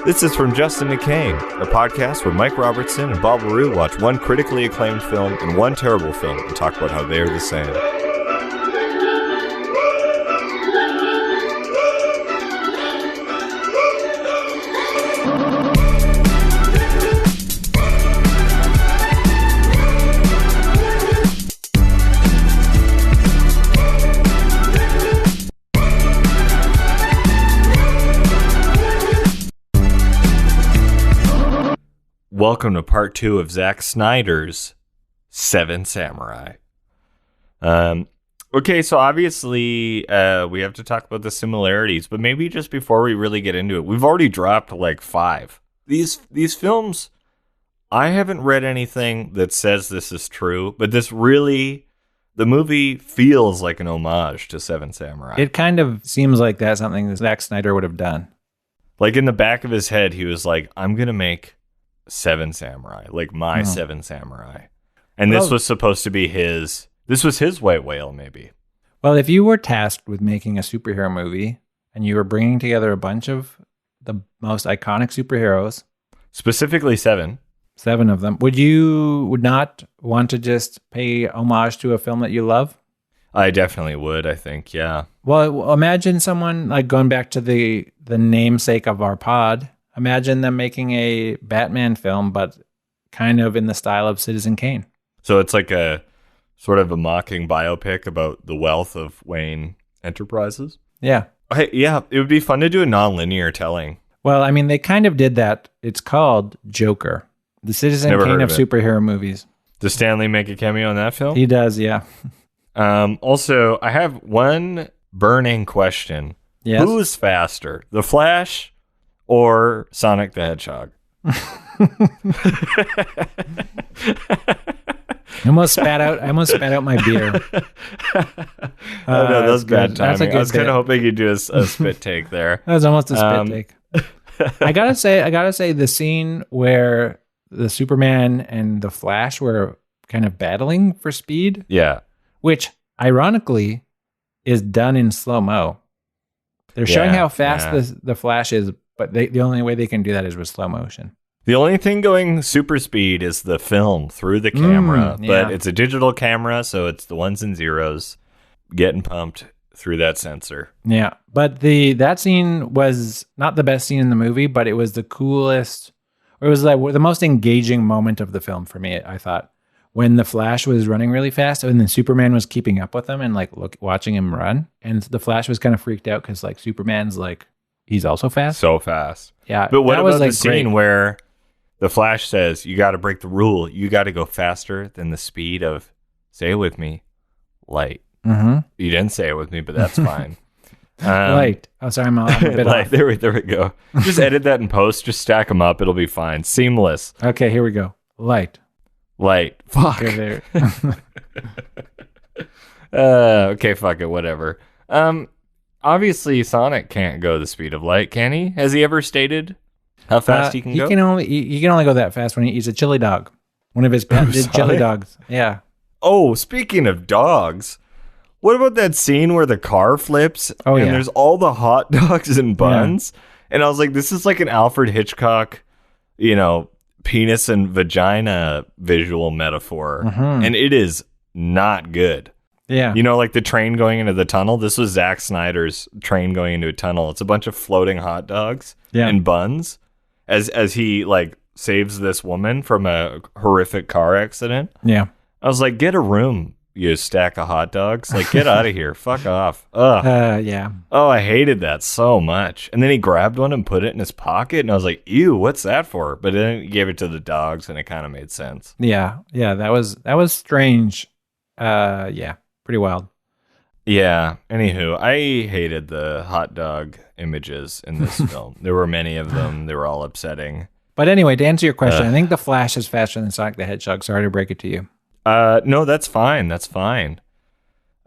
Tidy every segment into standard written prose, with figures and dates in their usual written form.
This is from Justin to Kane, a podcast where Mike Robertson and Bob LaRue watch one critically acclaimed film and one terrible film and talk about how they are the same. Welcome to part 2 of Zack Snyder's Seven Samurai. Okay, so obviously we have to talk about the similarities, but maybe just before we really get into it, we've already dropped like 5. These films, I haven't read anything that says this is true, but the movie feels like an homage to Seven Samurai. It kind of seems like that's something that Zack Snyder would have done. Like in the back of his head, he was like, I'm going to make Seven Samurai, like my Seven Samurai. And this was supposed to be this was his white whale, maybe. Well, if you were tasked with making a superhero movie and you were bringing together a bunch of the most iconic superheroes, specifically 7 of them, would not want to just pay homage to a film that you love? I definitely would, I think, yeah. Well, imagine someone, like going back to the namesake of our pod, imagine them making a Batman film, but kind of in the style of Citizen Kane. So it's like a sort of a mocking biopic about the wealth of Wayne Enterprises? Yeah. Hey, yeah, it would be fun to do a non-linear telling. Well, I mean, they kind of did that. It's called Joker, the Citizen Kane of superhero movies. Does Stanley make a cameo in that film? He does, yeah. Also, I have one burning question. Yes? Who's faster, The Flash or Sonic the Hedgehog? I almost spat out my beer. Oh no, that was bad timing. I was kind bit. of hoping you'd do a spit take there. That was almost a spit take. I gotta say, the scene where the Superman and the Flash were kind of battling for speed. Yeah. Which, ironically, is done in slow-mo. They're showing how fast the Flash is, but the only way they can do that is with slow motion. The only thing going super speed is the film through the camera, but it's a digital camera, so it's the ones and zeros getting pumped through that sensor. Yeah, but that scene was not the best scene in the movie, but it was the coolest, or it was like the most engaging moment of the film for me, I thought. When the Flash was running really fast and then Superman was keeping up with him and like watching him run, and the Flash was kind of freaked out because like Superman's like, he's also fast. So fast. Yeah. But what about like the scene where the Flash says, you got to break the rule. You got to go faster than the speed of, say it with me, light. Mm-hmm. You didn't say it with me, but that's fine. Light. Oh, sorry, I'm a bit light. off. There we go. Just edit that in post. Just stack them up. It'll be fine. Seamless. Okay, here we go. Light. Fuck. Okay, okay, fuck it. Whatever. Obviously, Sonic can't go the speed of light, can he? Has he ever stated how fast he can go? He can only go that fast when he eats a chili dog. One of his patented chili dogs. Yeah. Oh, speaking of dogs, what about that scene where the car flips and there's all the hot dogs and buns? Yeah. And I was like, this is like an Alfred Hitchcock, penis and vagina visual metaphor. Mm-hmm. And it is not good. Yeah. Like the train going into the tunnel. This was Zack Snyder's train going into a tunnel. It's a bunch of floating hot dogs and buns as he like saves this woman from a horrific car accident. Yeah. I was like, get a room, you stack of hot dogs. Like, get out of here. Fuck off. Ugh. Yeah. Oh, I hated that so much. And then he grabbed one and put it in his pocket. And I was like, ew, what's that for? But then he gave it to the dogs and it kind of made sense. Yeah. Yeah. That was strange. Yeah. Pretty wild. Yeah. Anywho, I hated the hot dog images in this film. There were many of them. They were all upsetting. But anyway, to answer your question, I think the Flash is faster than Sonic the Hedgehog. Sorry to break it to you. No, that's fine. That's fine.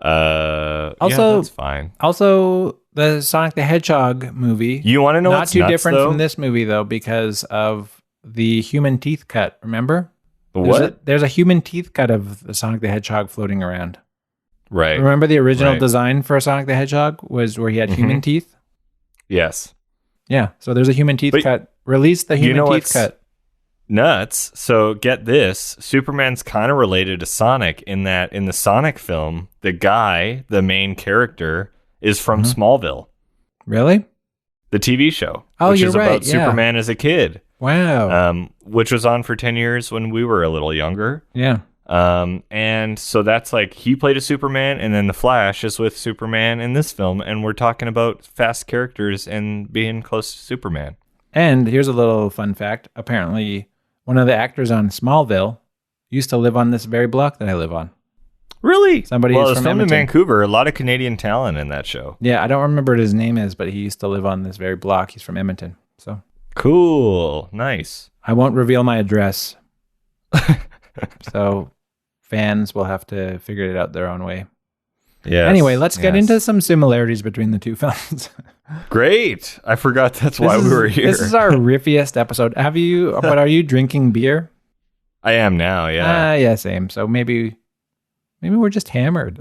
That's fine. Also, the Sonic the Hedgehog movie. You want to know not what's too nuts, different though? from this movie though, because of the human teeth cut. Remember? What? There's a human teeth cut of the Sonic the Hedgehog floating around. Right. Remember the original design for Sonic the Hedgehog was where he had human teeth? Yes. Yeah. So there's a human teeth But cut. Release the human teeth what's cut. nuts? So get this. Superman's kind of related to Sonic in that in the Sonic film, the guy, the main character, is from Smallville, Really? the TV show, Oh, which you're is right. about Superman as a kid. Wow. Which was on for 10 years when we were a little younger. Yeah. And so that's like he played a Superman, and then the Flash is with Superman in this film, and we're talking about fast characters and being close to Superman. And here's a little fun fact. Apparently, one of the actors on Smallville used to live on this very block that I live on. Really? Somebody well, is it's from filmed in Edmonton. Vancouver. A lot of Canadian talent in that show. Yeah, I don't remember what his name is, but he used to live on this very block. He's from Edmonton. So Cool. Nice. I won't reveal my address. So fans will have to figure it out their own way. Yeah. Anyway, let's get into some similarities between the two films. Great. I forgot that's why we were here. This is our riffiest episode. But are you drinking beer? I am now, yeah. Yeah, same. So maybe we're just hammered.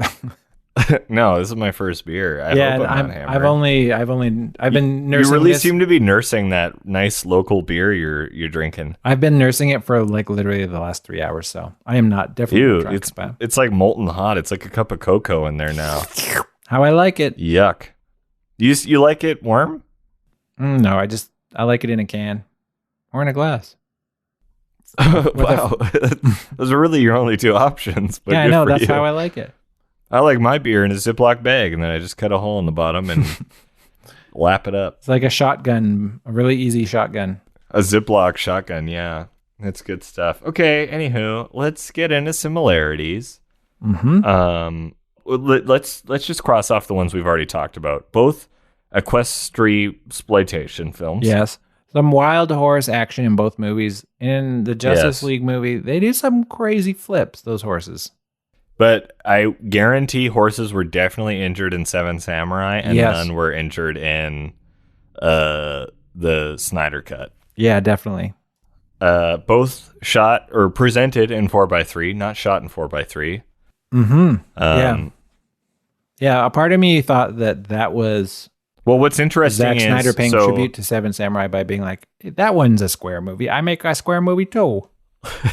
No, this is my first beer. I Yeah, hope I'm not hammered. I've been nursing You really this. seem to be nursing that nice local beer you're drinking. I've been nursing it for like literally the last 3 hours, so I am not definitely Ew, drunk. But it's like molten hot. It's like a cup of cocoa in there now. how I like it. Yuck. You like it warm? No, I like it in a can or in a glass. Wow. Those are really your only two options. But Yeah, I good know. for That's you. how I like it. I like my beer in a Ziploc bag, and then I just cut a hole in the bottom and lap it up. It's like a shotgun, a really easy shotgun. A Ziploc shotgun, yeah. That's good stuff. Okay, anywho, let's get into similarities. Mm-hmm. Let's just cross off the ones we've already talked about. Both equestrian exploitation films. Yes. Some wild horse action in both movies. In the Justice Yes. League movie, they do some crazy flips, those horses. But I guarantee horses were definitely injured in Seven Samurai, and Yes. none were injured in the Snyder Cut. Yeah, definitely. Both shot or presented in 4x3, not shot in 4x3. Mm-hmm. Yeah, a part of me thought that was Well, what's interesting Zack is Snyder paying so, tribute to Seven Samurai by being like, that one's a square movie. I make a square movie too.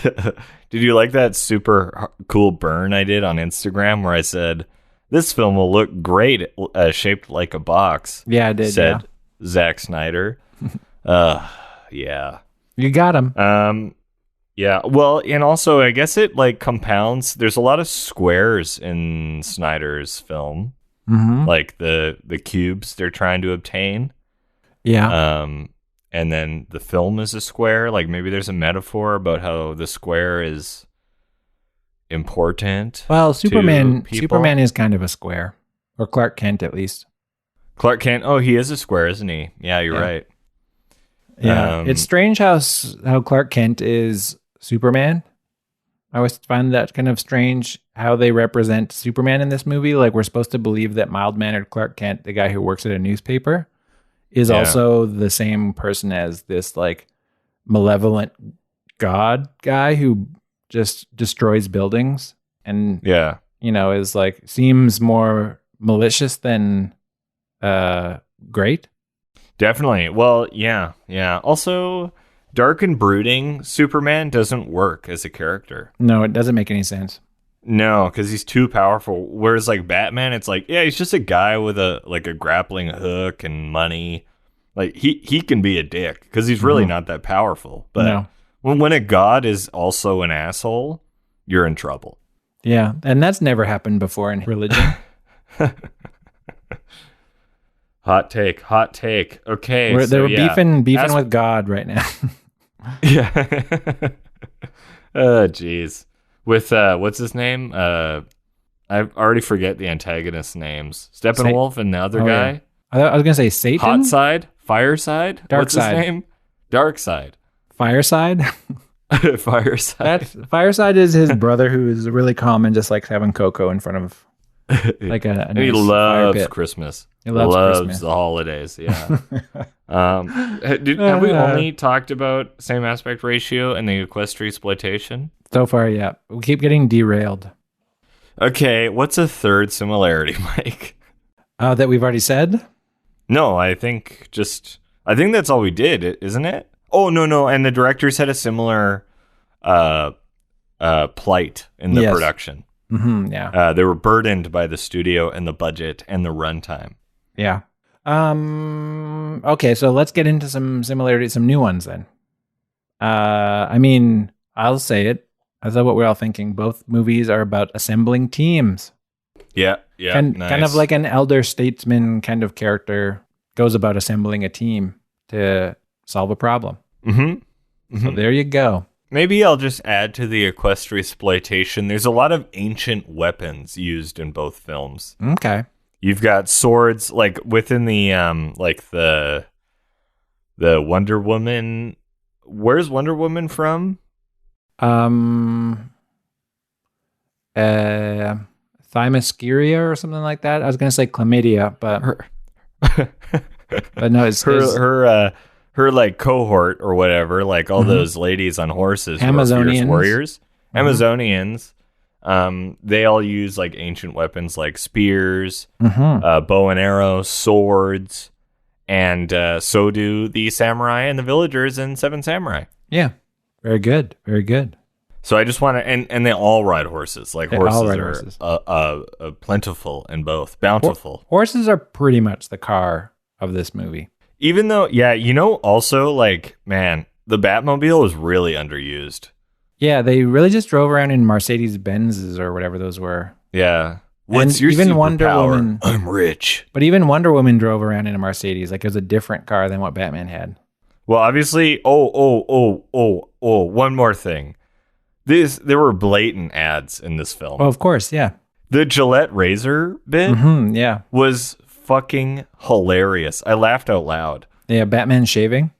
Did you like that super cool burn I did on Instagram where I said, this film will look great shaped like a box? Yeah, I did. Said Zack Snyder. Yeah. You got him. Yeah. Well, and also I guess it like compounds. There's a lot of squares in Snyder's film, like the cubes they're trying to obtain. Yeah. And then the film is a square. Like maybe there's a metaphor about how the square is important. Well, to Superman people. is kind of a square. Or Clark Kent, at least. Clark Kent. Oh, he is a square, isn't he? Yeah, you're right. Yeah. It's strange how Clark Kent is Superman. I always find that kind of strange how they represent Superman in this movie. Like, we're supposed to believe that mild-mannered Clark Kent, the guy who works at a newspaper, is also the same person as this, like, malevolent god guy who just destroys buildings and, is, like, seems more malicious than great. Definitely. Well, yeah. Also, dark and brooding Superman doesn't work as a character. No, it doesn't make any sense. No, because he's too powerful. Whereas like Batman, it's like, yeah, he's just a guy with a grappling hook and money. Like he can be a dick because he's really not that powerful. But when a god is also an asshole, you're in trouble. Yeah, and that's never happened before in religion. Hot take. Okay, They're beefing with God right now. Yeah. Oh, jeez. With what's his name? I already forget the antagonist names. Steppenwolf and the other guy. Yeah. I was gonna say Satan. Hot side, Fireside. What's Darkside. his name? Darkside. Fireside. Fireside. Fireside is his brother who is really calm and just likes having cocoa in front of like a and he nice fire loves pit. Christmas. He loves Christmas. The holidays. Yeah. Have we only talked about same aspect ratio and the equestrian exploitation? So far, yeah. We keep getting derailed. Okay, what's a third similarity, Mike? That we've already said? No, I think just I think that's all we did, isn't it? Oh, no. And the directors had a similar plight in the production. Mm-hmm, yeah. They were burdened by the studio and the budget and the runtime. Yeah. Okay, so let's get into some similarities, some new ones then. I mean, I'll say it. I thought what we're all thinking. Both movies are about assembling teams. Yeah, Nice. Kind of like an elder statesman kind of character goes about assembling a team to solve a problem. Mm-hmm. So there you go. Maybe I'll just add to the equestrisploitation. There's a lot of ancient weapons used in both films. Okay. You've got swords, like within the the Wonder Woman. Where's Wonder Woman from? Thymosceria or something like that. I was gonna say chlamydia, but but no, it's her like cohort or whatever, like all those ladies on horses, who are Amazonians. fierce warriors, Amazonians. They all use like ancient weapons like spears, bow and arrow, swords, and so do the samurai and the villagers in Seven Samurai. Yeah, very good, very good. So I just want to, and they all ride horses. Like They all horses ride are horses. plentiful in both, bountiful. Horses are pretty much the car of this movie. Even though, yeah, also like, man, the Batmobile was really underused. Yeah, they really just drove around in Mercedes Benzes or whatever those were. Yeah. What's your even Wonder Woman? I'm rich. But even Wonder Woman drove around in a Mercedes. Like it was a different car than what Batman had. Well, obviously, one more thing. There were blatant ads in this film. Oh, of course, yeah. The Gillette razor bit was fucking hilarious. I laughed out loud. Yeah, Batman shaving.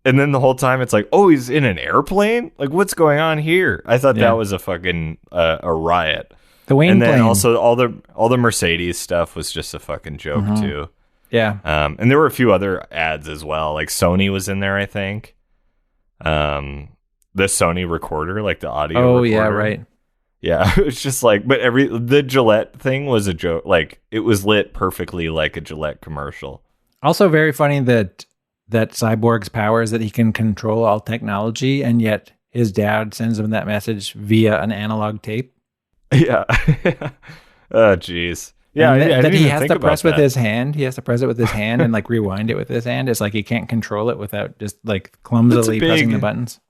And then the whole time it's like, oh, he's in an airplane? Like, what's going on here? I thought that was a fucking a riot. The Wayne and then plane. Also all the Mercedes stuff was just a fucking joke too. Yeah. And there were a few other ads as well. Like Sony was in there, I think. The Sony recorder, like the audio recorder. Oh, yeah, right. Yeah, it's just like, but the Gillette thing was a joke. Like, it was lit perfectly like a Gillette commercial. Also very funny that Cyborg's power is that he can control all technology, and yet his dad sends him that message via an analog tape. Yeah. Oh, jeez. Yeah, that he has to press with his hand. He has to press it with his hand and like rewind it with his hand. It's like he can't control it without just like clumsily pressing the buttons.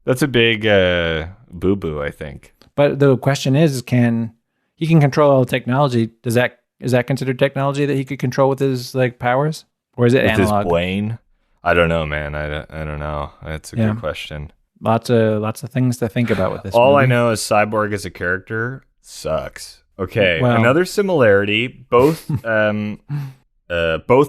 That's a big boo-boo, I think. But the question is, he can control all technology? Is that considered technology that he could control with his like powers, or is it with analog? His brain? I don't know, man. I don't know. That's a good question. Lots of things to think about with this. All movie. I know is Cyborg as a character sucks. Okay, well, another similarity. Both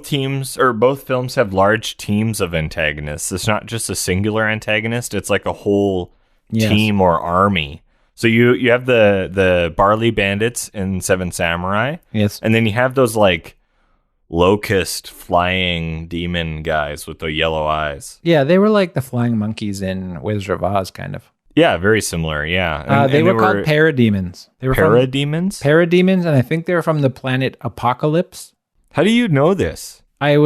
teams or both films have large teams of antagonists. It's not just a singular antagonist. It's like a whole team or army. So you have the Barley Bandits in Seven Samurai. Yes. And then you have those like locust flying demon guys with the yellow eyes. Yeah, they were like the flying monkeys in Wizard of Oz, kind of. Yeah, very similar. Yeah. They were called parademons. They were parademons? Parademons, and I think they were from the planet Apocalypse. How do you know this? I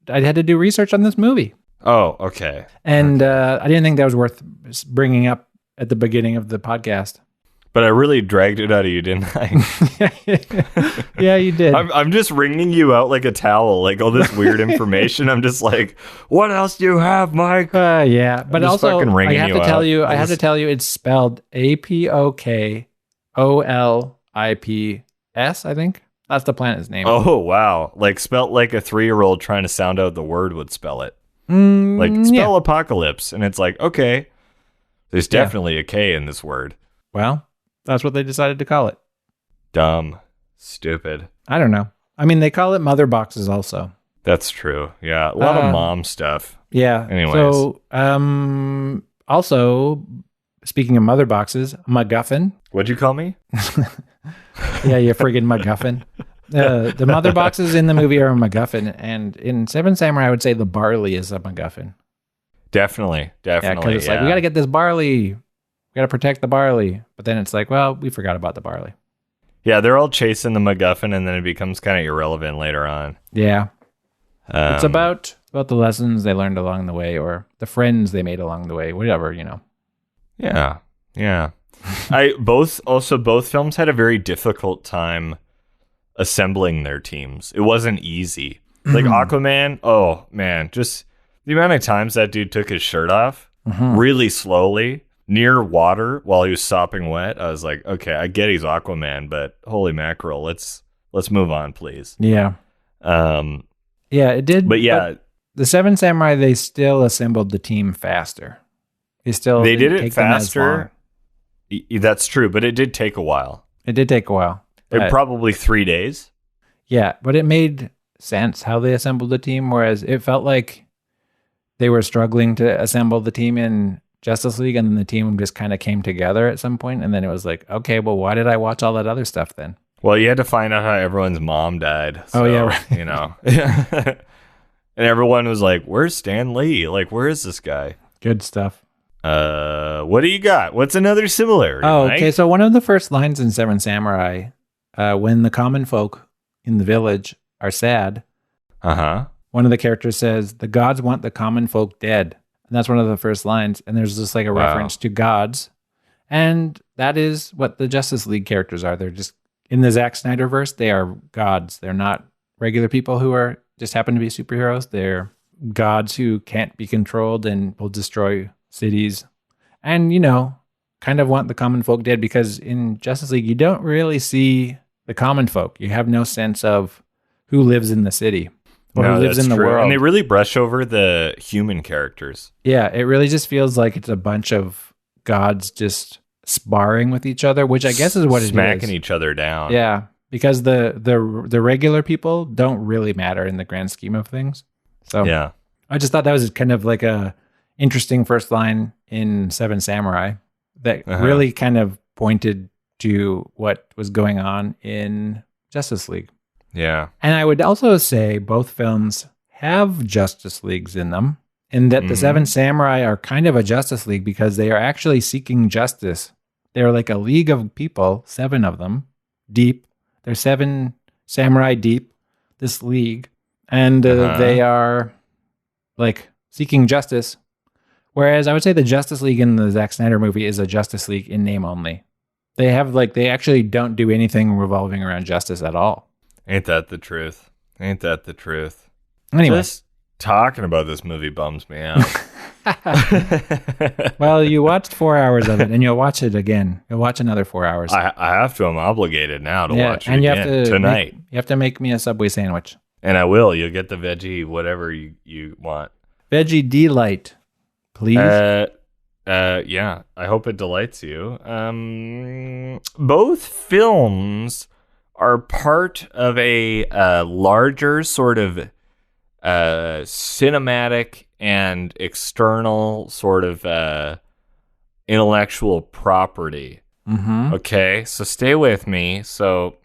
had to do research on this movie. Oh, okay. And I didn't think that was worth bringing up at the beginning of the podcast. But I really dragged it out of you, didn't I? Yeah, you did. I'm just wringing you out like a towel, like all this weird information. I'm just like, what else do you have, Mike? Yeah, but also I have to tell you, it's spelled Apokolipes. I think that's the planet's name. Oh wow! Like spelt like a 3-year-old trying to sound out the word would spell it. Like spell apocalypse, and it's like, okay, there's definitely a K in this word. Well, that's what they decided to call it. Dumb. Stupid. I don't know. I mean, they call it mother boxes also. That's true. Yeah. A lot of mom stuff. Yeah. Anyways. So, also, speaking of mother boxes, MacGuffin. What'd you call me? Yeah, you friggin' MacGuffin. The mother boxes in the movie are a MacGuffin, and in Seven Samurai, I would say the barley is a MacGuffin. Definitely. Yeah, because it's like, we got to get this barley. We got to protect the barley. But then it's like, well, we forgot about the barley. Yeah, they're all chasing the MacGuffin, and then it becomes kind of irrelevant later on. Yeah. It's about about the lessons they learned along the way or the friends they made along the way, whatever, Yeah. Yeah. Both films had a very difficult time assembling their teams. It wasn't easy. Like Aquaman, oh man, just the amount of times that dude took his shirt off really slowly near water while he was sopping wet. I was like, okay, I get he's Aquaman, but holy mackerel, let's move on, please. Yeah. Yeah, it did. But yeah, the Seven Samurai, they still assembled the team faster. They did it faster. That's true, but it did take a while. It did take a while. Probably 3 days. Yeah, but it made sense how they assembled the team, whereas it felt like they were struggling to assemble the team in Justice League, and then the team just kind of came together at some point, and then it was like, okay, well, why did I watch all that other stuff then? Well, you had to find out how everyone's mom died. So, yeah, right. And everyone was like, where's Stan Lee? Like, where is this guy? Good stuff. What do you got? What's another similarity, Mike? Okay, so one of the first lines in Seven Samurai, when the common folk in the village are sad, one of the characters says, the gods want the common folk dead. And that's one of the first lines. And there's just like a reference to gods. And that is what the Justice League characters are. They're just, in the Zack Snyder verse, they are gods. They're not regular people who are just happen to be superheroes. They're gods who can't be controlled and will destroy cities. And, kind of want the common folk dead, because in Justice League, you don't really see the common folk. You have no sense of who lives in the city or who lives in the world. And they really brush over the human characters. Yeah, it really just feels like it's a bunch of gods just sparring with each other, which I guess is what it is. Smacking each other down. Yeah, because the regular people don't really matter in the grand scheme of things. So yeah, I just thought that was kind of like a interesting first line in Seven Samurai that really kind of pointed to what was going on in Justice League. Yeah. And I would also say both films have Justice Leagues in them, in that the Seven Samurai are kind of a Justice League because they are actually seeking justice. They're like a league of people, 7 of them, deep. They're 7 samurai deep, this league. And they are like seeking justice. Whereas I would say the Justice League in the Zack Snyder movie is a Justice League in name only. They have they actually don't do anything revolving around justice at all. Ain't that the truth? Ain't that the truth? Anyway. Just talking about this movie bums me out. Well, you watched 4 hours of it, and you'll watch it again. You'll watch another 4 hours. I have to. I'm obligated now to watch it and again tonight. You have to make me a Subway sandwich. And I will. You'll get the veggie, whatever you want. Veggie delight, please. Yeah. I hope it delights you. Both films are part of a larger sort of cinematic and external sort of intellectual property. Okay, so stay with me. So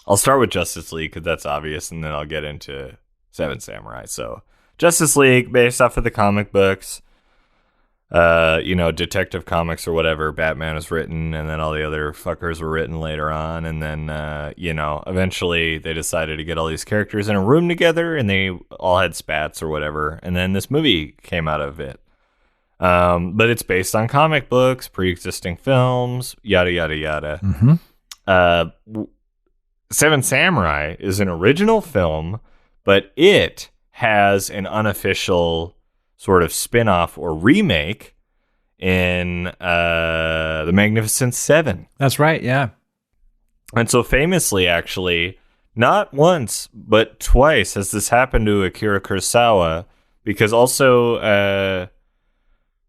I'll start with Justice League because that's obvious, and then I'll get into Seven Samurai. So Justice League, based off of the comic books, Detective Comics or whatever, Batman was written, and then all the other fuckers were written later on, and then eventually they decided to get all these characters in a room together, and they all had spats or whatever, and then this movie came out of it. But it's based on comic books, pre-existing films, yada yada yada. Seven Samurai is an original film, but it has an unofficial sort of spin-off or remake in The Magnificent Seven. That's right, yeah. And so famously, actually, not once, but twice has this happened to Akira Kurosawa, because also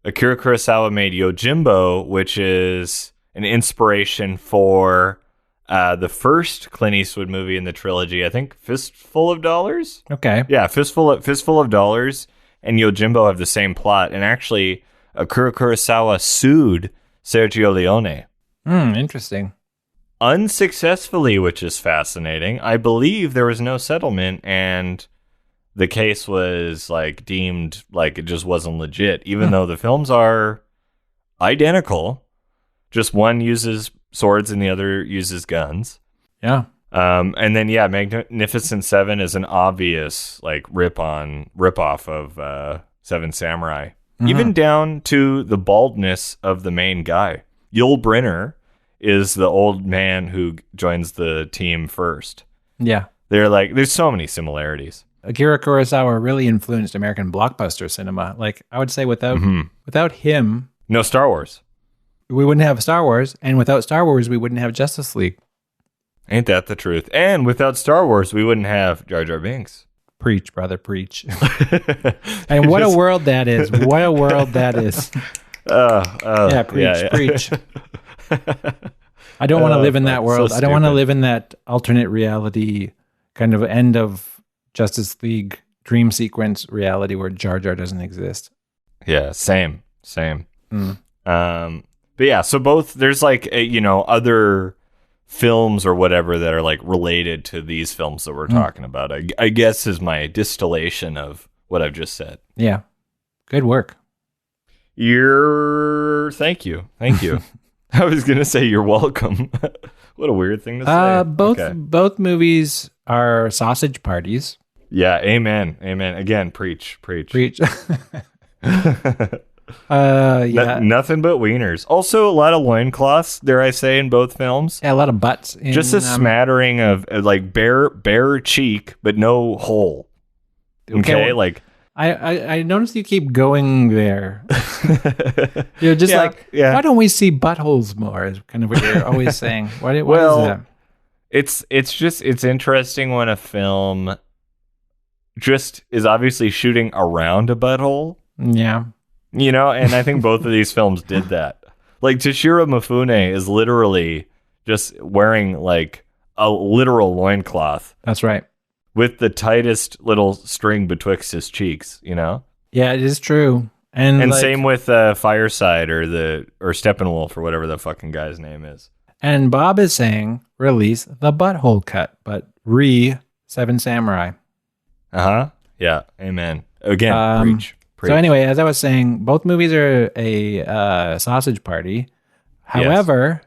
Akira Kurosawa made Yojimbo, which is an inspiration for the first Clint Eastwood movie in the trilogy, I think Fistful of Dollars? Okay. Yeah, Fistful of Dollars and Yojimbo have the same plot, and actually Akira Kurosawa sued Sergio Leone. Interesting. Unsuccessfully, which is fascinating. I believe there was no settlement, and the case was deemed like it just wasn't legit, even though the films are identical. Just one uses swords and the other uses guns. Yeah. And then Magnificent Seven is an obvious like rip off of Seven Samurai, even down to the baldness of the main guy. Yul Brynner is the old man who joins the team first. Yeah. There's so many similarities. Akira Kurosawa really influenced American blockbuster cinema. Like, I would say without him, no Star Wars. We wouldn't have Star Wars, and without Star Wars, we wouldn't have Justice League. Ain't that the truth? And without Star Wars, we wouldn't have Jar Jar Binks. Preach, brother, preach. And what a world that is. What a world that is. Preach. I don't want to live in that world. So I don't want to live in that alternate reality kind of end of Justice League dream sequence reality where Jar Jar doesn't exist. Yeah, same. But yeah, so both, there's like, other films or whatever that are like related to these films that we're talking about, I guess is my distillation of what I've just said. Yeah. Good work. Thank you. I was going to say you're welcome. What a weird thing to say. Both movies are sausage parties. Yeah, amen. Again, preach. Nothing but wieners. Also, a lot of loincloths, dare I say, in both films. Yeah, a lot of butts. Just a smattering of like bare cheek, but no hole. Okay, like I noticed you keep going there. You're just why don't we see buttholes more? Is kind of what you're always saying. What is that? It's interesting when a film just is obviously shooting around a butthole. Yeah. And I think both of these films did that. Like Toshiro Mifune is literally just wearing like a literal loincloth. That's right. With the tightest little string betwixt his cheeks, Yeah, it is true. And same with Fireside or Steppenwolf or whatever the fucking guy's name is. And Bob is saying release the butthole cut, but Seven Samurai. Yeah. Amen. Again, preach. So anyway, as I was saying, both movies are a sausage party. However,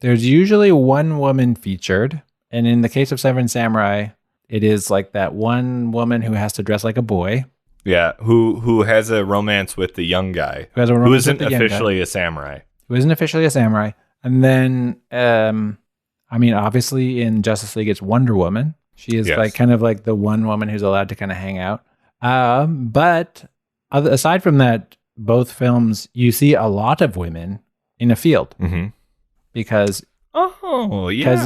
there's usually one woman featured. And in the case of Seven Samurai, it is like that one woman who has to dress like a boy. Yeah, who has a romance with the young guy. Who isn't officially a samurai. Who isn't officially a samurai. And then, obviously in Justice League, it's Wonder Woman. She is like kind of like the one woman who's allowed to kind of hang out. But aside from that, both films, you see a lot of women in a field. Mm-hmm. Because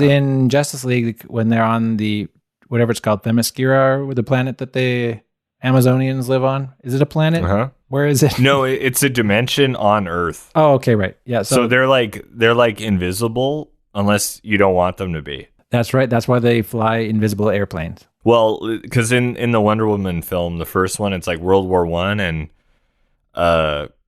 in Justice League, when they're on the, whatever it's called, Themyscira, the planet that the Amazonians live on. Is it a planet? Uh-huh. Where is it? No, it's a dimension on Earth. Oh, okay, right. Yeah. So they're like invisible unless you don't want them to be. That's right. That's why they fly invisible airplanes. Well, because in the Wonder Woman film, the first one, it's like World War I, and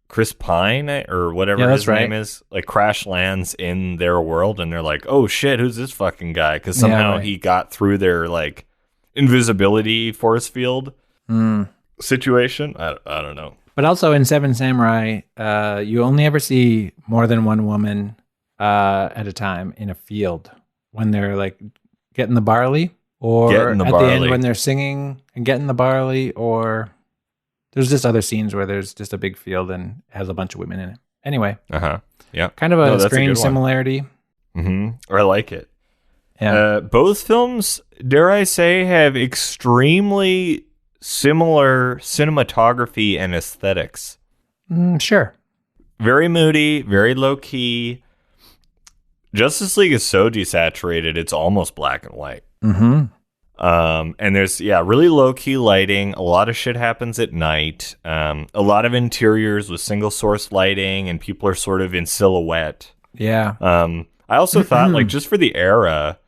Chris Pine or whatever his name is, like crash lands in their world, and they're like, "Oh shit, who's this fucking guy?" Because somehow he got through their like invisibility force field situation. I don't know. But also in Seven Samurai, you only ever see more than one woman at a time in a field when they're like getting the barley, or at the end when they're singing and getting the barley, or there's just other scenes where there's just a big field and has a bunch of women in it. Anyway. Yeah. Kind of a strange similarity. I like it. Yeah. Both films, dare I say, have extremely similar cinematography and aesthetics. Sure. Very moody, very low key. Justice League is so desaturated, it's almost black and white. Mm-hmm. And there's, really low key lighting. A lot of shit happens at night. A lot of interiors with single source lighting, and people are sort of in silhouette. Yeah. I also thought, like, just for the era,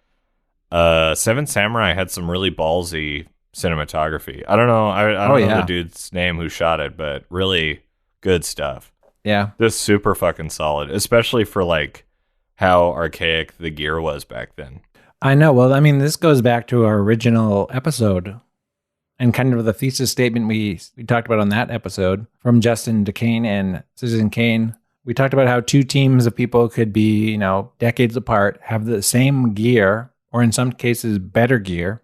Seven Samurai had some really ballsy cinematography. I don't know. I don't know the dude's name who shot it, but really good stuff. Yeah. Just super fucking solid, especially for like how archaic the gear was back then. I know. Well, I mean, this goes back to our original episode and kind of the thesis statement we talked about on that episode from Justin DeCane and Citizen Kane. We talked about how two teams of people could be, decades apart, have the same gear, or in some cases better gear,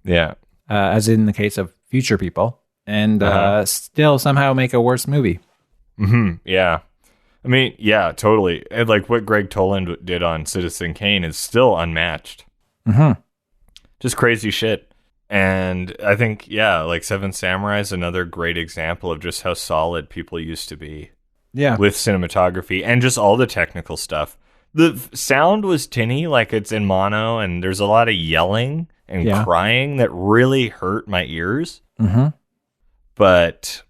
Yeah. as in the case of future people, and still somehow make a worse movie. Yeah. I mean, yeah, totally. And like what Greg Toland did on Citizen Kane is still unmatched. Just crazy shit. And I think, yeah, like Seven Samurai is another great example of just how solid people used to be. Yeah. With cinematography and just all the technical stuff. The sound was tinny, like it's in mono, and there's a lot of yelling and crying that really hurt my ears. But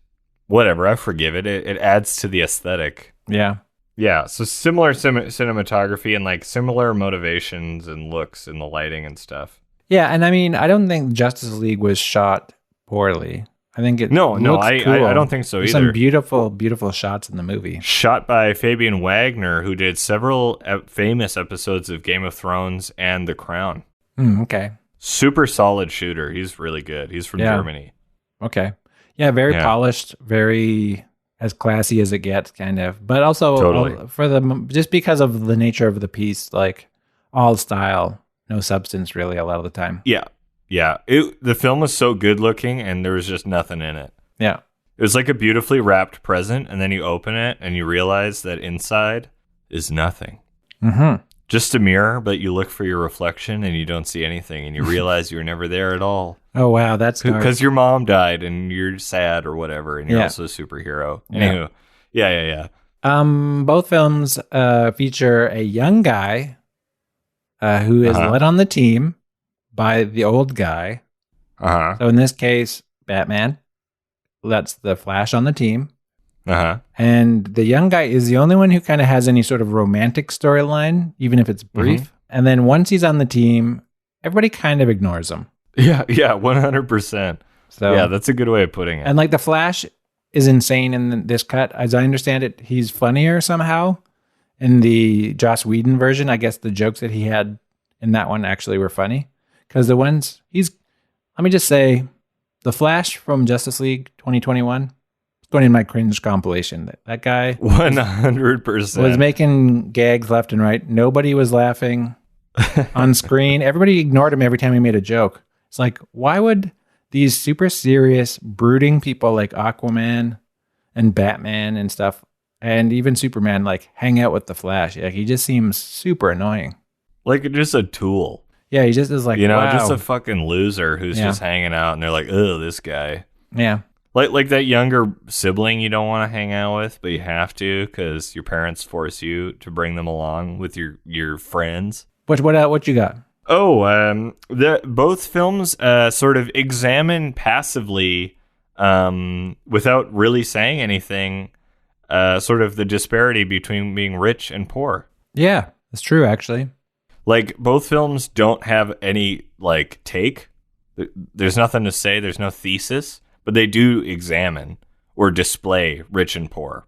whatever, I forgive it. It adds to the aesthetic. Yeah. Yeah, so similar cinematography and like similar motivations and looks in the lighting and stuff. Yeah, and I mean, I don't think Justice League was shot poorly. I think it looks cool. I don't think so There's either. some beautiful shots in the movie. Shot by Fabian Wagner, who did several famous episodes of Game of Thrones and The Crown. Okay. Super solid shooter. He's really good. He's from Germany. Okay. Yeah, very polished, very as classy as it gets, kind of. But also just because of the nature of the piece, like all style, no substance really a lot of the time. Yeah. Yeah, the film was so good looking, and there was just nothing in it. Yeah. It was like a beautifully wrapped present, and then you open it, and you realize that inside is nothing. Just a mirror, but you look for your reflection, and you don't see anything, and you realize you were never there at all. Oh, wow, that's because your mom died, and you're sad or whatever, and you're also a superhero. Anywho, yeah. Both films feature a young guy who is led on the team by the old guy. So in this case, Batman lets the Flash on the team. And the young guy is the only one who kind of has any sort of romantic storyline, even if it's brief. And then once he's on the team, everybody kind of ignores him. Yeah, 100%. So yeah, that's a good way of putting it. And like the Flash is insane in this cut. As I understand it, he's funnier somehow. In the Joss Whedon version, I guess the jokes that he had in that one actually were funny. Because the ones let me just say, the Flash from Justice League 2021, it's going in my cringe compilation. That guy 100% was making gags left and right. Nobody was laughing on screen. Everybody ignored him every time he made a joke. It's like, why would these super serious, brooding people like Aquaman and Batman and stuff, and even Superman, like hang out with the Flash? Like, he just seems super annoying. Like just a tool. Yeah, he just is like, wow. Just a fucking loser who's just hanging out, and they're like, oh, this guy. Yeah. Like that younger sibling you don't want to hang out with, but you have to because your parents force you to bring them along with your friends. What you got? Oh, both films sort of examine passively, without really saying anything, sort of the disparity between being rich and poor. Yeah, that's true, actually. Like, both films don't have any, like, take. There's nothing to say. There's no thesis. But they do examine or display rich and poor.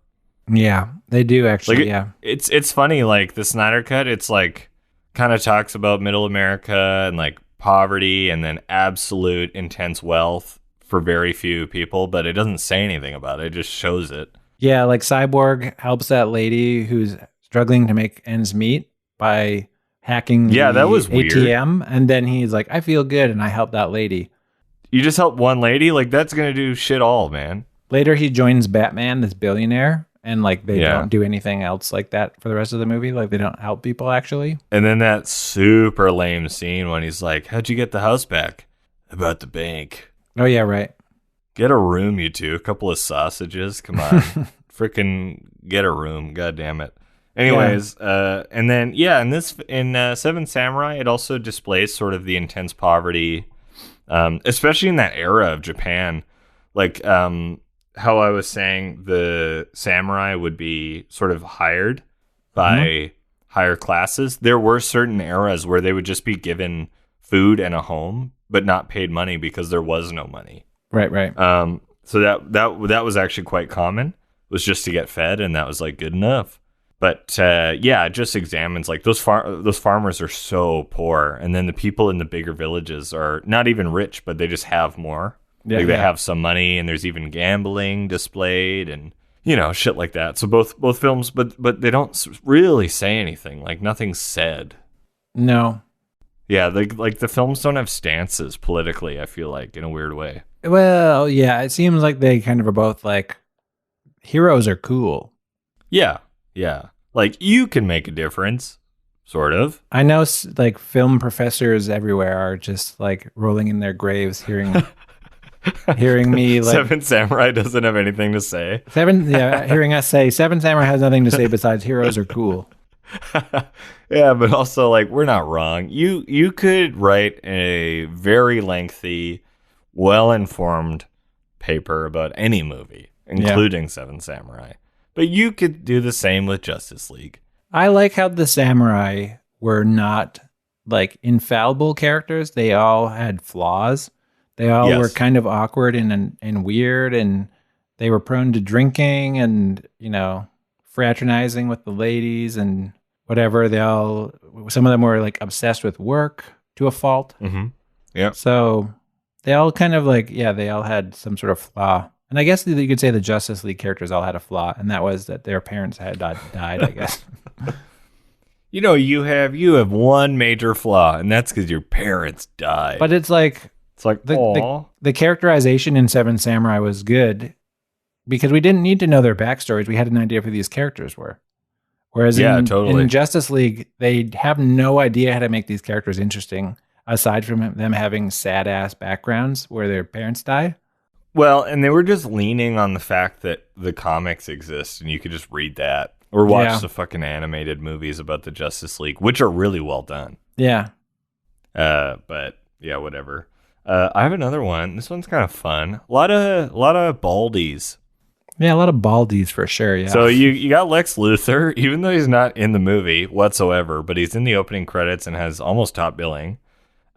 Yeah, they do, actually, It's funny, like, the Snyder Cut, it's, like, kind of talks about middle America and, like, poverty and then absolute intense wealth for very few people. But it doesn't say anything about it. It just shows it. Yeah, like, Cyborg helps that lady who's struggling to make ends meet by hacking that was weird. ATM, and then he's like, I feel good, and I helped that lady. You just help one lady? Like, that's gonna do shit all, man. Later, he joins Batman, this billionaire, and like they don't do anything else like that for the rest of the movie. Like, they don't help people, actually. And then that super lame scene when he's like, how'd you get the house back? About the bank. Oh, yeah, right. Get a room, you two. A couple of sausages. Come on. Freaking get a room. God damn it. Anyways, and then, in Seven Samurai, it also displays sort of the intense poverty, especially in that era of Japan. Like, how I was saying the samurai would be sort of hired by higher classes. There were certain eras where they would just be given food and a home, but not paid money because there was no money. Right. So that was actually quite common, was just to get fed, and that was like good enough. But it just examines like those farmers are so poor, and then the people in the bigger villages are not even rich, but they just have more. They have some money, and there's even gambling displayed, and shit like that. So both films, but they don't really say anything. Like, nothing's said. No. Yeah, like the films don't have stances politically, I feel like, in a weird way. Well, yeah, it seems like they kind of are both like heroes are cool. Yeah, yeah. Like, you can make a difference, sort of. I know like film professors everywhere are just like rolling in their graves hearing me like Seven Samurai doesn't have anything to say. hearing us say Seven Samurai has nothing to say besides heroes are cool. Yeah, but also, like, we're not wrong. You could write a very lengthy, well-informed paper about any movie, including Seven Samurai. But you could do the same with Justice League. I like how the samurai were not like infallible characters. They all had flaws. They all were kind of awkward and weird, and they were prone to drinking and, you know, fraternizing with the ladies and whatever. Some of them were like obsessed with work to a fault. Mm-hmm. Yeah. So they all kind of like, they all had some sort of flaw. And I guess you could say the Justice League characters all had a flaw, and that was that their parents had died, I guess. You know, you have one major flaw, and that's because your parents died. But it's like the characterization in Seven Samurai was good because we didn't need to know their backstories. We had an idea of who these characters were. Whereas in Justice League, they have no idea how to make these characters interesting, aside from them having sad-ass backgrounds where their parents die. Well, and they were just leaning on the fact that the comics exist, and you could just read that. Or watch the fucking animated movies about the Justice League, which are really well done. Yeah. But, yeah, whatever. I have another one. This one's kind of fun. A lot of baldies. Yeah, a lot of baldies for sure, yeah. So you got Lex Luthor, even though he's not in the movie whatsoever, but he's in the opening credits and has almost top billing.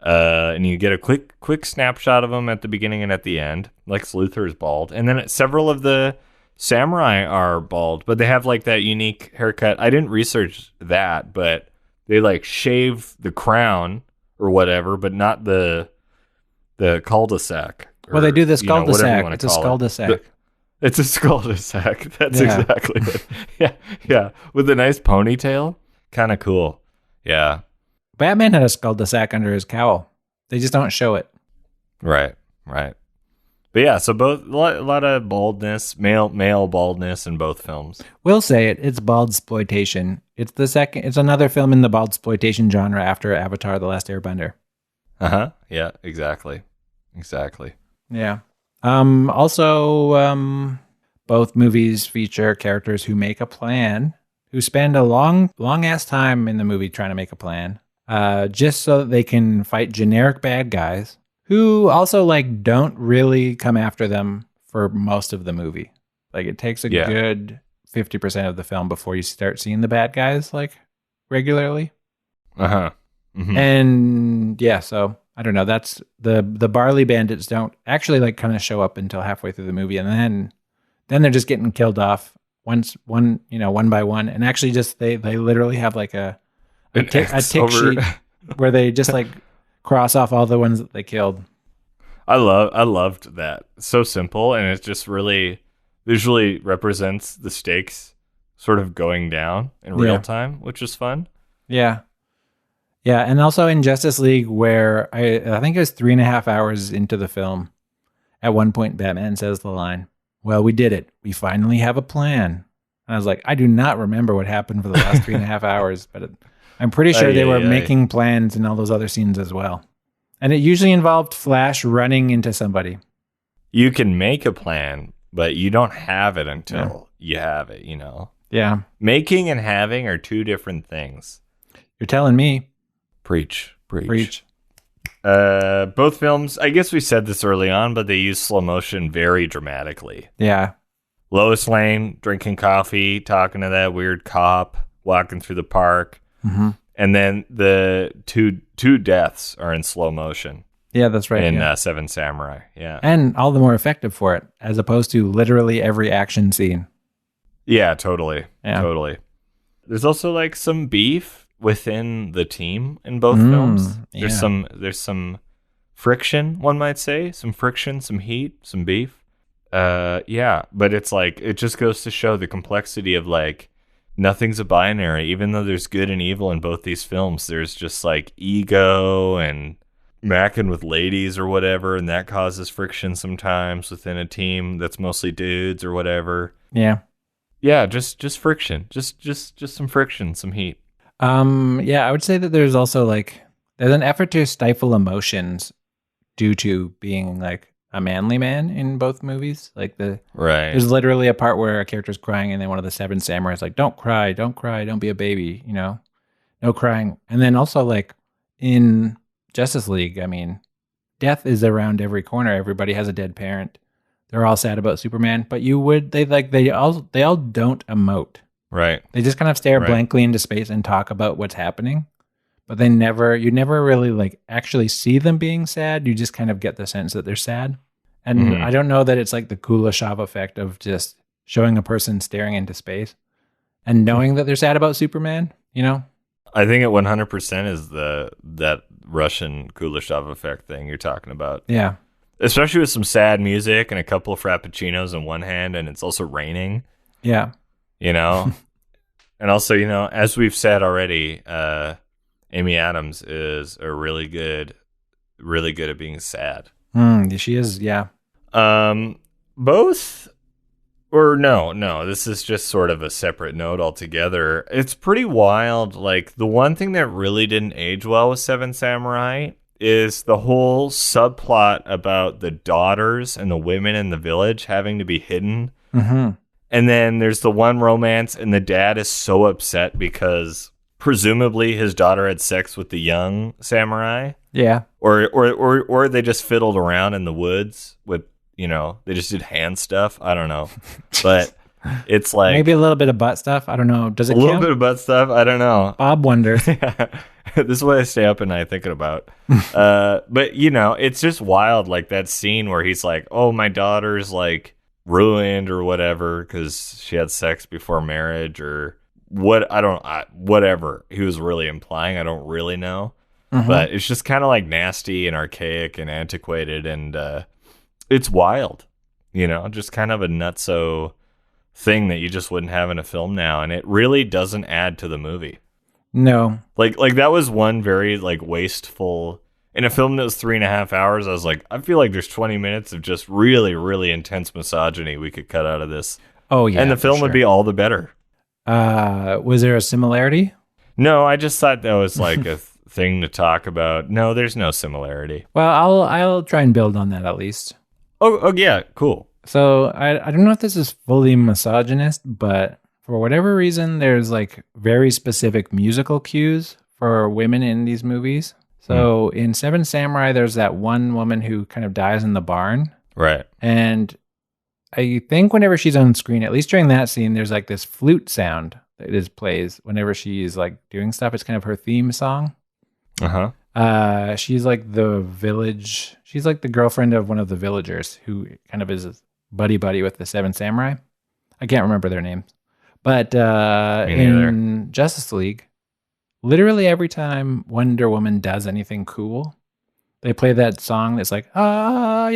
And you get a quick snapshot of him at the beginning and at the end. Lex Luthor is bald. And then several of the samurai are bald, but they have like that unique haircut. I didn't research that, but they like shave the crown or whatever, but not the cul-de-sac. Well, they do this cul-de-sac. It's a cul-de-sac. It's a cul-de-sac. That's exactly it. Yeah. With a nice ponytail. Kind of cool. Yeah. Batman had a cul-de-sac under his cowl. They just don't show it. Right. But yeah, so both a lot of baldness, male baldness in both films. We'll say it. It's baldsploitation. It's another film in the baldsploitation genre after Avatar: The Last Airbender. Yeah. Exactly. Yeah. Also, both movies feature characters who make a plan, who spend a long ass time in the movie trying to make a plan, just so that they can fight generic bad guys who also like don't really come after them for most of the movie. Like it takes a good 50% of the film before you start seeing the bad guys like regularly. Mm-hmm. And yeah, so I don't know. That's the Barley Bandits don't actually like kind of show up until halfway through the movie, and then they're just getting killed off one by one. And actually, just they literally have like a tick sheet where they just like cross off all the ones that they killed. I loved that. It's so simple, and it just really visually represents the stakes sort of going down in real time, which is fun. Yeah. Yeah, and also in Justice League, where I think it was 3.5 hours into the film, at one point Batman says the line, "Well, we did it. We finally have a plan." And I was like, I do not remember what happened for the last 3.5 hours, but I'm pretty sure they were making plans in all those other scenes as well. And it usually involved Flash running into somebody. You can make a plan, but you don't have it until you have it, you know? Yeah. Making and having are two different things. You're telling me. Preach. Both films, I guess we said this early on, but they use slow motion very dramatically. Yeah. Lois Lane drinking coffee, talking to that weird cop, walking through the park. Mm-hmm. And then the two deaths are in slow motion. Yeah, that's right. In Seven Samurai. Yeah. And all the more effective for it, as opposed to literally every action scene. Yeah, totally. Yeah. Totally. There's also like some beef within the team in both films. There's some friction, one might say. Some friction, some heat, some beef. But it's like, it just goes to show the complexity of like nothing's a binary. Even though there's good and evil in both these films, there's just like ego and macking with ladies or whatever, and that causes friction sometimes within a team that's mostly dudes or whatever. Yeah. Yeah, just friction. Just some friction, some heat. Yeah, I would say that there's also like there's an effort to stifle emotions due to being like a manly man in both movies. Like Right. there's literally a part where a character's crying and then one of the seven samurai is like, don't cry, don't be a baby, you know, no crying. And then also like in Justice League, I mean, death is around every corner. Everybody has a dead parent. They're all sad about Superman, but they all don't emote. Right. They just kind of stare Right. blankly into space and talk about what's happening. But you never really like actually see them being sad. You just kind of get the sense that they're sad. And I don't know that it's like the Kuleshov effect of just showing a person staring into space and knowing that they're sad about Superman, you know? I think it 100% is that Russian Kuleshov effect thing you're talking about. Yeah. Especially with some sad music and a couple of frappuccinos in one hand, and it's also raining. Yeah. You know? And also, you know, as we've said already, Amy Adams is really good at being sad. She is, yeah. Both, or no, this is just sort of a separate note altogether. It's pretty wild. Like, the one thing that really didn't age well with Seven Samurai is the whole subplot about the daughters and the women in the village having to be hidden. Mm-hmm. And then there's the one romance, and the dad is so upset because presumably his daughter had sex with the young samurai. Yeah. Or they just fiddled around in the woods with, you know, they just did hand stuff. I don't know. But it's like maybe a little bit of butt stuff. I don't know. Does it count? A little bit of butt stuff. I don't know. Bob wonders. This is what I stay up at night thinking about. But, you know, it's just wild. Like that scene where he's like, oh, my daughter's like ruined or whatever because she had sex before marriage or whatever he was really implying. I don't really know. But it's just kind of like nasty and archaic and antiquated, and it's wild, you know, just kind of a nutso thing that you just wouldn't have in a film now, and it really doesn't add to the movie. No. Like that was one very like wasteful in a film that was 3.5 hours. I was like, I feel like there's 20 minutes of just really, really intense misogyny we could cut out of this. Oh yeah, and the film would be all the better. Was there a similarity? No, I just thought that was like a thing to talk about. No, there's no similarity. Well, I'll try and build on that at least. Oh yeah, cool. So I don't know if this is fully misogynist, but for whatever reason, there's like very specific musical cues for women in these movies. So in Seven Samurai, there's that one woman who kind of dies in the barn. Right. And I think whenever she's on screen, at least during that scene, there's like this flute sound that plays whenever she's like doing stuff. It's kind of her theme song. She's like the village. She's like the girlfriend of one of the villagers who kind of is buddy with the Seven Samurai. I can't remember their names, but in Justice League, literally every time Wonder Woman does anything cool, they play that song that's like yeah,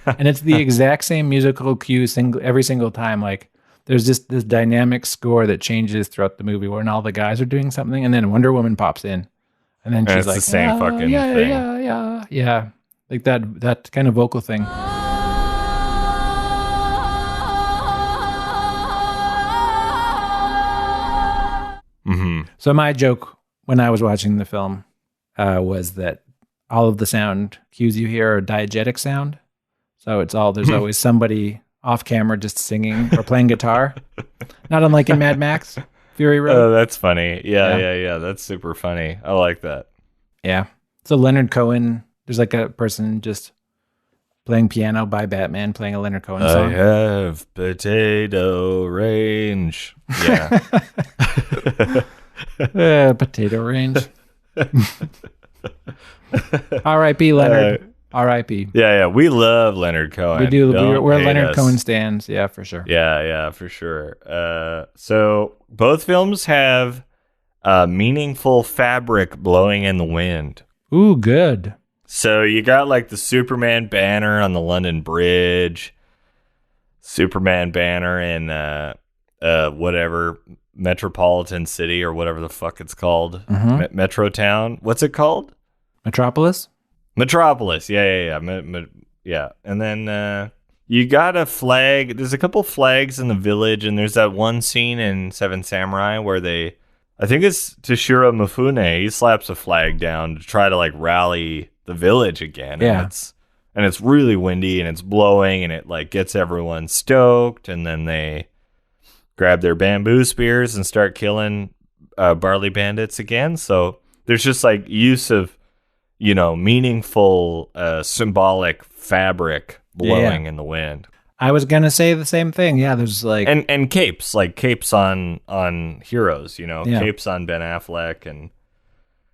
and it's the exact same musical cue every single time. Like there's just this dynamic score that changes throughout the movie when all the guys are doing something, and then Wonder Woman pops in, and then she's like, the same fucking thing. Yeah, like that kind of vocal thing. So my joke when I was watching the film was that all of the sound cues you hear are diegetic sound. So there's always somebody off camera just singing or playing guitar. Not unlike in Mad Max, Fury Road. Oh, that's funny. Yeah. That's super funny. I like that. Yeah. So Leonard Cohen, there's like a person just playing piano by Batman, playing a Leonard Cohen song. I have potato range. Yeah. Potato range. R.I.P. Leonard. R.I.P. Yeah. We love Leonard Cohen. We do. We're Leonard Cohen stans. Yeah, for sure. Yeah, for sure. So both films have meaningful fabric blowing in the wind. Ooh, good. So you got like the Superman banner on the London Bridge, Superman banner in whatever metropolitan city or whatever the fuck it's called, Metro Town. What's it called? Metropolis. Metropolis. Yeah. Yeah. And then you got a flag. There's a couple flags in the village, and there's that one scene in Seven Samurai where I think it's Toshiro Mifune. He slaps a flag down to try to like rally the village again. Yeah. And it's really windy and it's blowing and it like gets everyone stoked, and then they grab their bamboo spears and start killing barley bandits again. So there's just like use of, meaningful symbolic fabric blowing in the wind. I was gonna say the same thing. Yeah, there's like and capes, like capes on heroes, capes on Ben Affleck and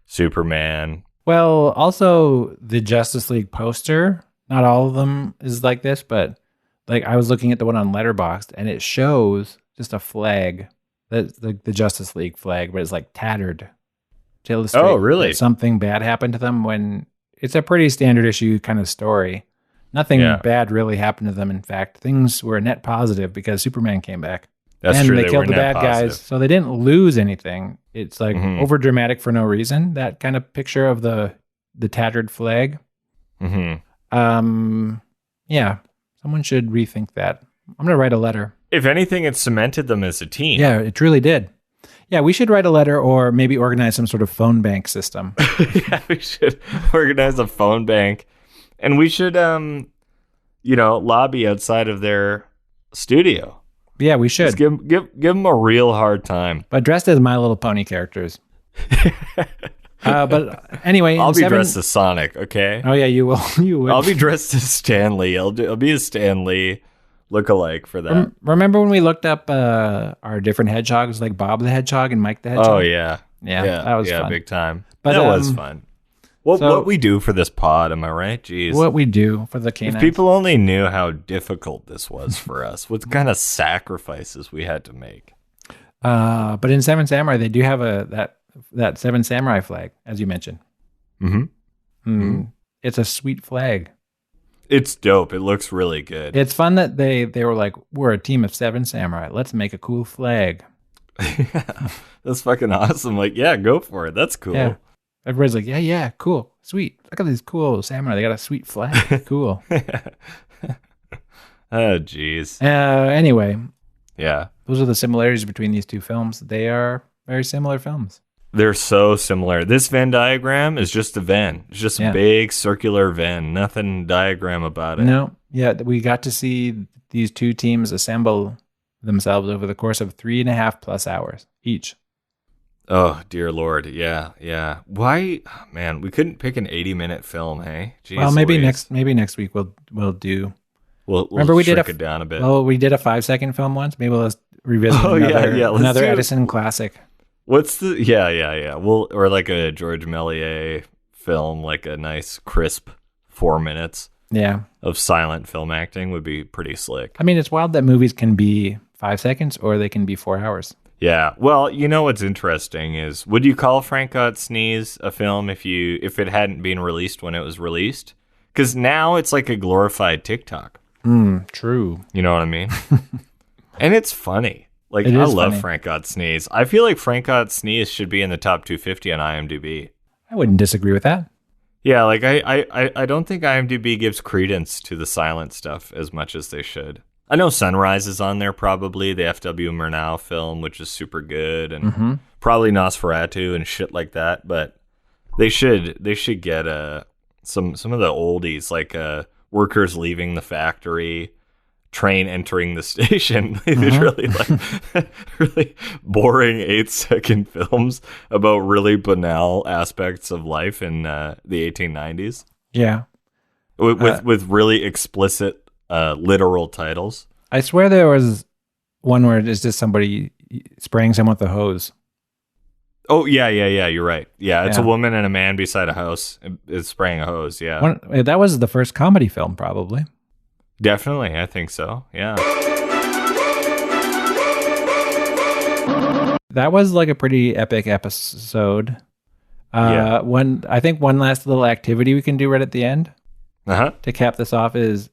Superman. Well, also the Justice League poster. Not all of them is like this, but like I was looking at the one on Letterboxd, and it shows just a flag, the Justice League flag, but it's like tattered to illustrate that something bad happened to them. When it's a pretty standard issue kind of story. Nothing bad really happened to them. In fact, things were net positive because Superman came back. That's true. They killed the bad guys, so they didn't lose anything. It's like over dramatic for no reason. That kind of picture of the tattered flag. Yeah, someone should rethink that. I'm gonna write a letter. If anything, it cemented them as a team. Yeah, it truly did. Yeah, we should write a letter or maybe organize some sort of phone bank system. Yeah, we should organize a phone bank. And we should, lobby outside of their studio. Yeah, we should. Just give them a real hard time. But dressed as My Little Pony characters. But anyway, I'll be dressed as Sonic. Okay. Oh yeah, you will. You will. I'll be dressed as Stan Lee. I'll be a Stan Lee lookalike for that. Remember when we looked up our different hedgehogs, like Bob the Hedgehog and Mike the Hedgehog? Oh yeah, that was fun. Big time. But that was fun. What we do for this pod, am I right? Jeez. What we do for the canines. If people only knew how difficult this was for us, what kind of sacrifices we had to make. But in Seven Samurai, they do have that Seven Samurai flag, as you mentioned. It's a sweet flag. It's dope. It looks really good. It's fun that they were like, we're a team of 7 samurai. Let's make a cool flag. Yeah, that's fucking awesome. Like, yeah, go for it. That's cool. Yeah. Everybody's like, yeah, cool, sweet. Look at these cool samurai. They got a sweet flag. Cool. Oh, jeez. Anyway. Yeah. Those are the similarities between these two films. They are very similar films. They're so similar. This Venn diagram is just a Venn. It's just a big circular Venn. Nothing diagram about it. No. Yeah, we got to see these two teams assemble themselves over the course of 3.5+ hours each. Oh, dear Lord. Yeah. Why, man, we couldn't pick an 80-minute film, hey? Jeez, well, maybe next week we'll do. We'll remember we did it down a bit. Well, we did a 5-second film once. Maybe let's revisit another Edison classic. What's the yeah. Or like a George Méliès film, like a nice crisp 4 minutes. Yeah. Of silent film acting would be pretty slick. I mean, it's wild that movies can be 5 seconds or they can be 4 hours. Yeah. Well, you know what's interesting is, would you call Frank Got Sneeze a film if it hadn't been released when it was released? Because now it's like a glorified TikTok. True. You know what I mean? And it's funny. Like, I love Frank Got Sneeze. I feel like Frank Got Sneeze should be in the top 250 on IMDb. I wouldn't disagree with that. Yeah, like I don't think IMDb gives credence to the silent stuff as much as they should. I know Sunrise is on there probably, the F.W. Murnau film, which is super good, and probably Nosferatu and shit like that. But they should get some of the oldies, like Workers Leaving the Factory, Train Entering the Station. These really boring 8-second films about really banal aspects of life in the 1890s. Yeah, with really explicit literal titles. I swear there was one where it's just somebody spraying someone with a hose. Oh yeah. You're right. Yeah, it's a woman and a man beside a house. It's spraying a hose. Yeah, that was the first comedy film, probably. Definitely, I think so. Yeah. That was like a pretty epic episode. I think one last little activity we can do right at the end to cap this off is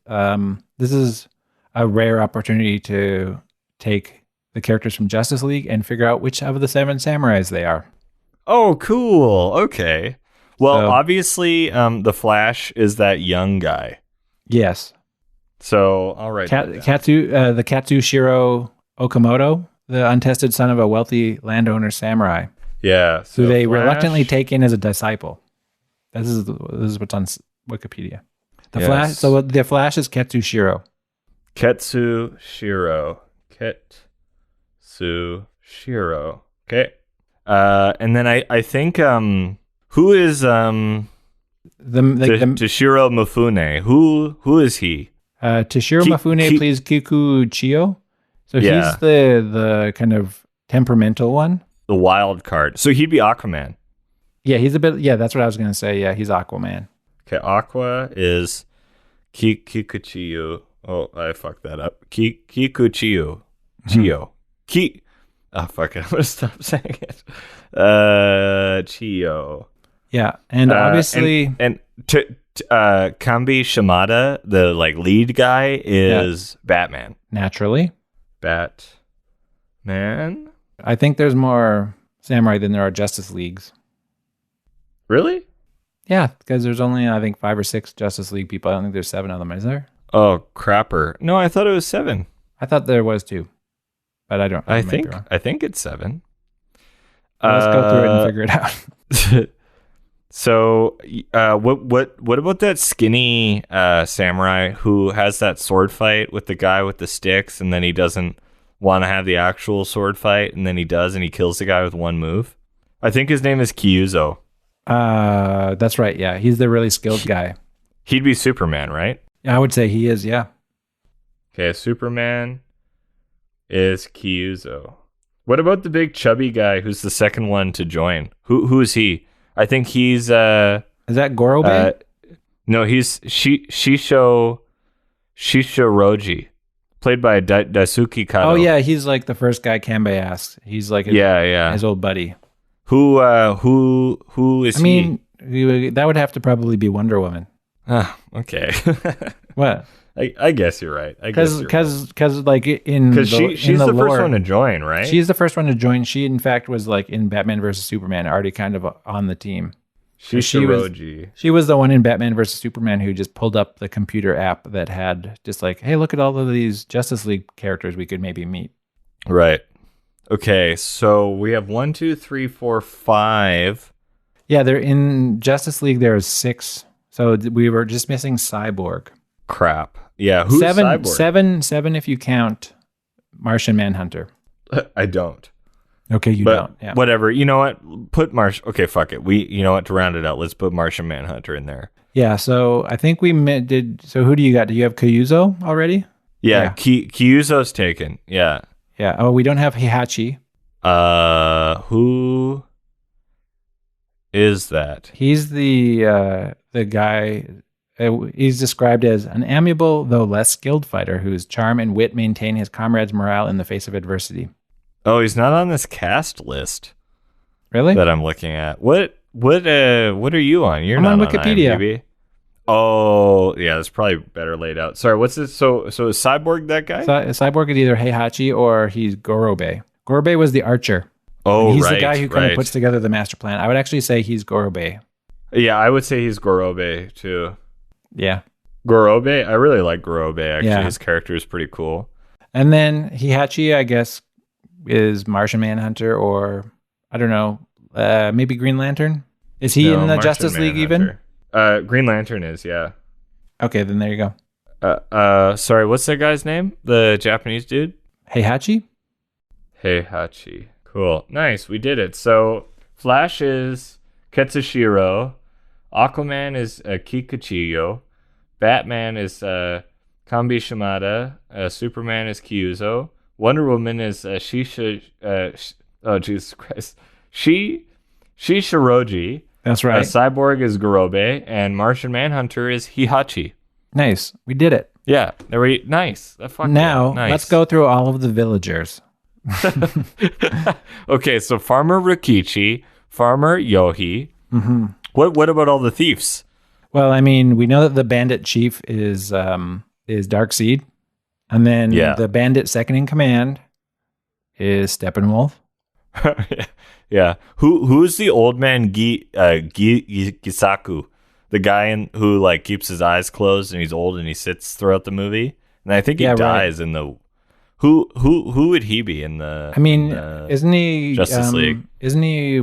this is a rare opportunity to take the characters from Justice League and figure out which of the 7 samurais they are. Oh, cool. Okay. Well, So- obviously, the Flash is that young guy. Yes. So I'll write that down. The Katsushiro Okamoto, the untested son of a wealthy landowner samurai, Yeah. So who they Flash- reluctantly take in as a disciple. This is what's on Wikipedia. The Yes. Flash. So the Flash is Katsushiro. Ketsushiro. Ketsushiro. Okay. And then I think who is The Toshiro Mifune? Who is he? Toshiro Mifune plays Kikuchiyo. So Yeah. he's the kind of temperamental one. The wild card. So he'd be Aquaman. Yeah, he's a bit. Yeah, that's what I was gonna say. Yeah, he's Aquaman. Okay, Aqua is Kikuchiyo. Oh, I fucked that up. Kikuchiyo. Chiyo. Oh, fuck it. I'm going to stop saying it. Chiyo. Yeah, and obviously, Kambi Shimada, the like lead guy, is Batman. naturally, Batman? I think there's more samurai than there are Justice Leagues. Really? Yeah, because there's only I think 5 or 6 Justice League people. I don't think there's 7 of them. Is there? Oh, crapper. No, I thought it was 7. I thought there was 2, but I don't. I might be wrong. think it's 7. Let's go through it and figure it out. So, what about that skinny samurai who has that sword fight with the guy with the sticks, and then he doesn't want to have the actual sword fight, and then he does, and he kills the guy with one move? I think his name is Kyuzo. That's right. Yeah, he's the really skilled guy. He'd be Superman, right? I would say he is. Yeah. Okay, Superman is Kyuzo. What about the big chubby guy who's the second one to join? Who is he? I think he's Is that Gorobe? No, he's Shishoroji, played by Daisuke Kato. Oh yeah, he's like the first guy Kanbei asks. He's like his old buddy. Who is I mean, that would have to probably be Wonder Woman. Okay. What? I guess you're right. Because like she's the lore, first one to join, right? She's the first one to join. She in fact was like in Batman versus Superman, already kind of on the team. Shishoroji. She was the one in Batman versus Superman who just pulled up the computer app that had just like, hey, look at all of these Justice League characters we could maybe meet. Right. Okay, so we have 1, 2, 3, 4, 5. Yeah, they're in Justice League. There's 6. So we were just missing Cyborg. Crap. Yeah, who's 7, Cyborg? 7 if you count Martian Manhunter. I don't. Okay, you But don't. Yeah. whatever. You know what? Put Okay, fuck it. You know what? To round it out, let's put Martian Manhunter in there. Yeah, so I think we did. So who do you got? Do you have Kyuzo already? Yeah. Kyuzo's taken. Yeah. Yeah. Oh, we don't have Heihachi. Who is that? He's the guy. He's described as an amiable though less skilled fighter whose charm and wit maintain his comrades' morale in the face of adversity. Oh, he's not on this cast list. Really? That I'm looking at. What are you on? You're I'm not on Wikipedia. IMDb. Oh, yeah, that's probably better laid out. Sorry, what's this? So is Cyborg that guy? Cyborg is either Heihachi or he's Gorobe. Gorobe was the archer. Oh, And he's right, the guy who kind right. of puts together the master plan. I would actually say he's Gorobe. Yeah, I would say he's Gorobe too. Yeah. Gorobe? I really like Gorobe, actually. Yeah. His character is pretty cool. And then Heihachi, I guess, is Martian Manhunter or, I don't know, maybe Green Lantern? Is he in the Martian Justice League even? Green Lantern is, yeah. Okay, then there you go. Sorry, what's that guy's name? The Japanese dude? Heihachi? Heihachi. Cool. Nice, we did it. So, Flash is Ketsushiro. Aquaman is Kikuchiyo. Batman is Kambi Shimada. Superman is Kyuzo. Wonder Woman is Shisha. Oh, Jesus Christ. Shishoroji. That's right. Cyborg is Gorobe. And Martian Manhunter is Heihachi. Nice. We did it. Yeah. Nice. Now, nice. let's go through all of the villagers. Okay, so Farmer Rikichi, Farmer Yohi. Mm-hmm. What about all the thieves? Well, I mean, we know that the bandit chief is Darkseid. And then Yeah. the bandit second in command is Steppenwolf. Yeah. Who's the old man Gisaku? The guy who like keeps his eyes closed and he's old and he sits throughout the movie. And I think he dies in the Who would he be in the I mean, isn't he Justice League? Isn't he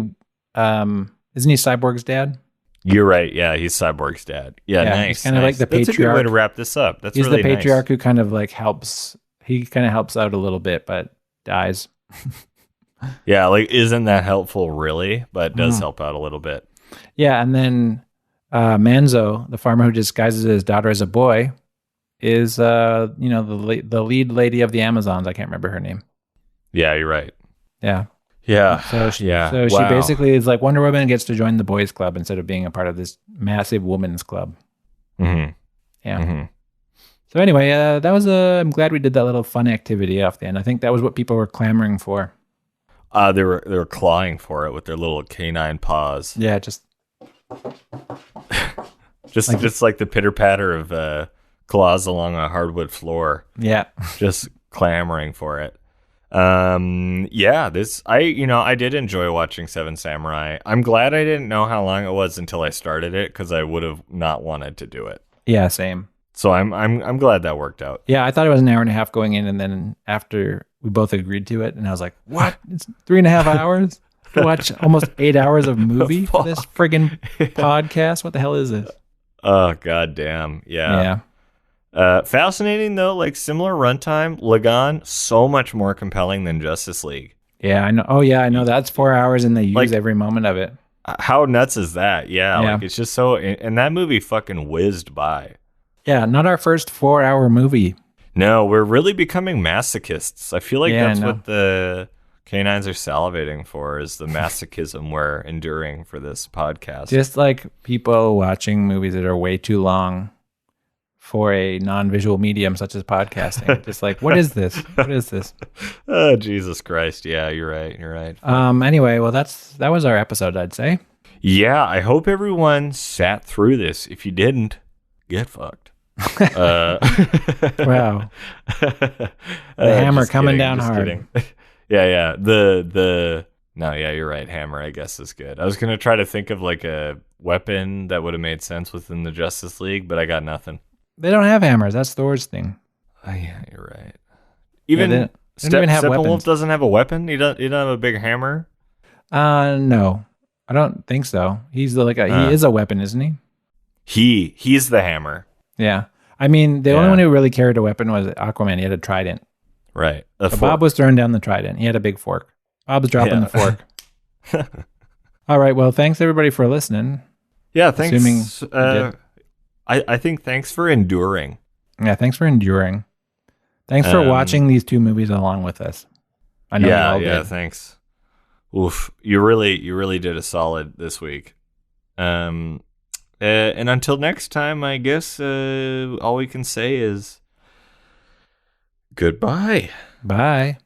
Cyborg's dad? You're right. Yeah, he's Cyborg's dad. Yeah, nice. He's kind of like the patriarch. That's a good way to wrap this up. He's really the patriarch nice. who kind of like helps. He kind of helps out a little bit, but dies. Yeah, like isn't that helpful really? But does help out a little bit. Yeah, and then Manzo, the farmer who disguises his daughter as a boy, is the lead lady of the Amazons. I can't remember her name. Yeah, you're right. Yeah. Yeah. So she basically is like Wonder Woman gets to join the boys' club instead of being a part of this massive women's club. Mm-hmm. Yeah. Mm-hmm. So anyway, that was I'm glad we did that little fun activity off the end. I think that was what people were clamoring for. They were clawing for it with their little canine paws. Yeah, just like the pitter patter of claws along a hardwood floor. Yeah, just clamoring for it. I did enjoy watching Seven Samurai. I'm glad I didn't know how long it was until I started it because I would have not wanted to do it. Yeah, same. So I'm glad that worked out. Yeah, I thought it was an hour and a half going in, and then after we both agreed to it, and I was like, "What? It's 3.5 hours to watch almost 8 hours of movie for this friggin' podcast? What the hell is this?" Oh god damn! Yeah. Fascinating though, like similar runtime. Lagan so much more compelling than Justice League. Yeah, I know. Oh yeah, I know. That's 4 hours, and they use every moment of it. How nuts is that? Yeah, like it's just so. And that movie fucking whizzed by. Yeah, not our first 4-hour movie. No, we're really becoming masochists. I feel like that's what the canines are salivating for, is the masochism we're enduring for this podcast. Just like people watching movies that are way too long for a non-visual medium such as podcasting. Just like, what is this? What is this? Oh, Jesus Christ. Yeah, you're right. You're right. Anyway, well, that was our episode, I'd say. Yeah, I hope everyone sat through this. If you didn't, get fucked. Wow. The hammer coming down hard. Kidding. Yeah. You're right. Hammer, I guess, is good. I was going to try to think of like a weapon that would have made sense within the Justice League, but I got nothing. They don't have hammers. That's Thor's thing. Oh, yeah, you're right. Even they don't even have Steppenwolf doesn't have a weapon? He don't have a big hammer? No. I don't think so. He's he is a weapon, isn't he? He's the hammer. Yeah. I mean, the only one who really carried a weapon was Aquaman. He had a trident. Right. Bob was throwing down the trident. He had a big fork. Bob was dropping the fork. All right. Well, thanks everybody for listening. Yeah, thanks. I think thanks for enduring. Yeah, thanks for enduring. Thanks for watching these two movies along with us. I know you all did. Thanks. Oof, you really did a solid this week. And until next time, I guess all we can say is goodbye. Bye.